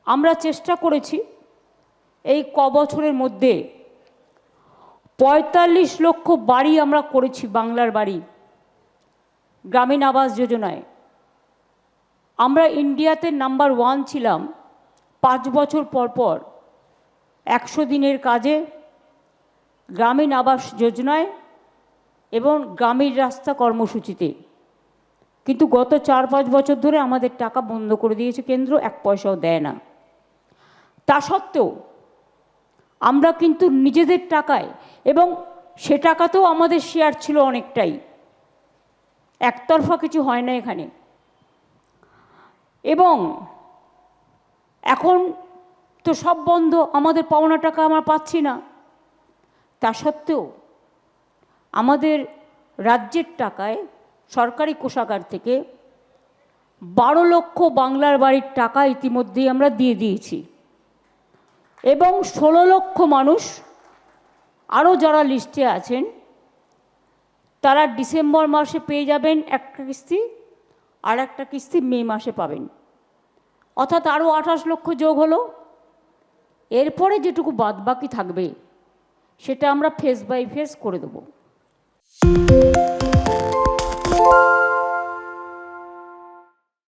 আমরা চেষ্টা করেছি এই বছরের মধ্যে ৪৫ লক্ষ বাড়ি আমরা করেছি, বাংলার বাড়ি, গ্রামীণ আবাস যোজনায়। আমরা ইন্ডিয়াতে নাম্বার 1 ছিলাম 5 বছর পর পর 100 দিনের কাজে, গ্রামীণ আবাস যোজনায় এবং গ্রামীণ রাস্তা কর্মসূচিতে। কিন্তু গত 4-5 বছর ধরে আমাদের টাকা বন্ধ করে দিয়েছে কেন্দ্র, 1 পয়সাও দেয় না। তা সত্ত্বেও আমরা কিন্তু নিজেদের টাকায়, এবং সে টাকাতেও আমাদের শেয়ার ছিল অনেকটাই, একতরফা কিছু হয় না এখানে। এবং এখন তো সব বন্ধ, আমাদের পাওনা টাকা আমরা পাচ্ছি না। তা সত্ত্বেও আমাদের রাজ্যের টাকায় সরকারি কোষাগার থেকে 12 লক্ষ বাংলার বাড়ির টাকা ইতিমধ্যেই আমরা দিয়ে দিয়েছি, এবং 16 লক্ষ মানুষ আরও যারা লিস্টে আছেন তারা ডিসেম্বর মাসে পেয়ে যাবেন একটা কিস্তি, আর একটা কিস্তি মে মাসে পাবেন, অর্থাৎ আরও 28 লক্ষ যোগ হলো। এরপরে যেটুকু বাদবাকি থাকবে সেটা আমরা ফেজ বাই ফেজ করে দেবো।